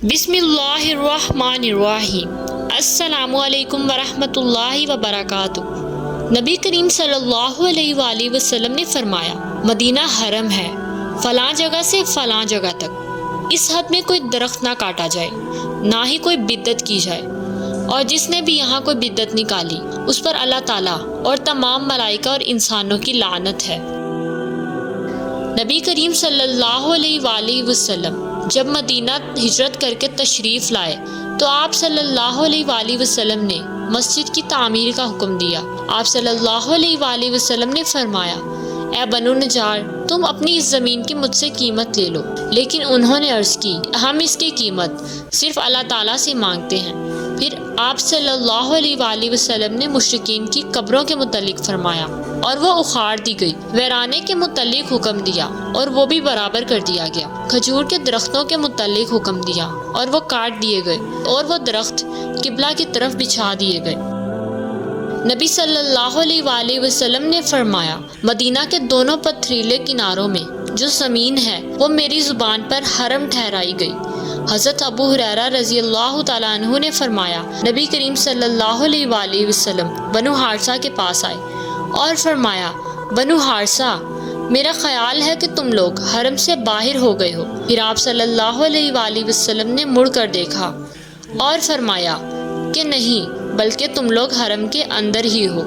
بسم اللہ الرحمن الرحیم۔ السلام علیکم ورحمۃ اللہ وبرکاتہ۔ نبی کریم صلی اللہ علیہ وآلہ وسلم نے فرمایا، مدینہ حرم ہے، فلاں جگہ سے فلاں جگہ تک اس حد میں کوئی درخت نہ کاٹا جائے، نہ ہی کوئی بدعت کی جائے، اور جس نے بھی یہاں کوئی بدعت نکالی اس پر اللہ تعالیٰ اور تمام ملائکہ اور انسانوں کی لعنت ہے۔ نبی کریم صلی اللہ علیہ وآلہ وسلم جب مدینہ ہجرت کر کے تشریف لائے تو آپ صلی اللہ علیہ وآلہ وسلم نے مسجد کی تعمیر کا حکم دیا۔ آپ صلی اللہ علیہ وآلہ وسلم نے فرمایا، اے بنو نجار، تم اپنی اس زمین کی مجھ سے قیمت لے لو۔ لیکن انہوں نے عرض کی، ہم اس کی قیمت صرف اللہ تعالیٰ سے مانگتے ہیں۔ پھر آپ صلی اللہ علیہ وآلہ وسلم نے مشرکین کی قبروں کے متعلق فرمایا اور وہ اخاڑ دی گئی۔ ویرانے کے متعلق حکم دیا اور وہ بھی برابر کر دیا گیا۔ کھجور کے درختوں کے متعلق حکم دیا اور وہ کاٹ دیے گئے اور وہ درخت قبلہ کی طرف بچھا دیے گئے۔ نبی صلی اللہ علیہ وآلہ وسلم نے فرمایا، مدینہ کے دونوں پتھریلے کناروں میں جو زمین ہے وہ میری زبان پر حرم ٹھہرائی گئی۔ حضرت ابو ہریرہ رضی اللہ تعالیٰ عنہ نے فرمایا، نبی کریم صلی اللہ علیہ وآلہ وسلم بنو حارثہ کے پاس آئے اور فرمایا، بنو حارثہ، میرا خیال ہے کہ تم لوگ حرم سے باہر ہو گئے ہو۔ پھر آپ صلی اللہ علیہ وآلہ وسلم نے مڑ کر دیکھا اور فرمایا کہ نہیں، بلکہ تم لوگ حرم کے اندر ہی ہو۔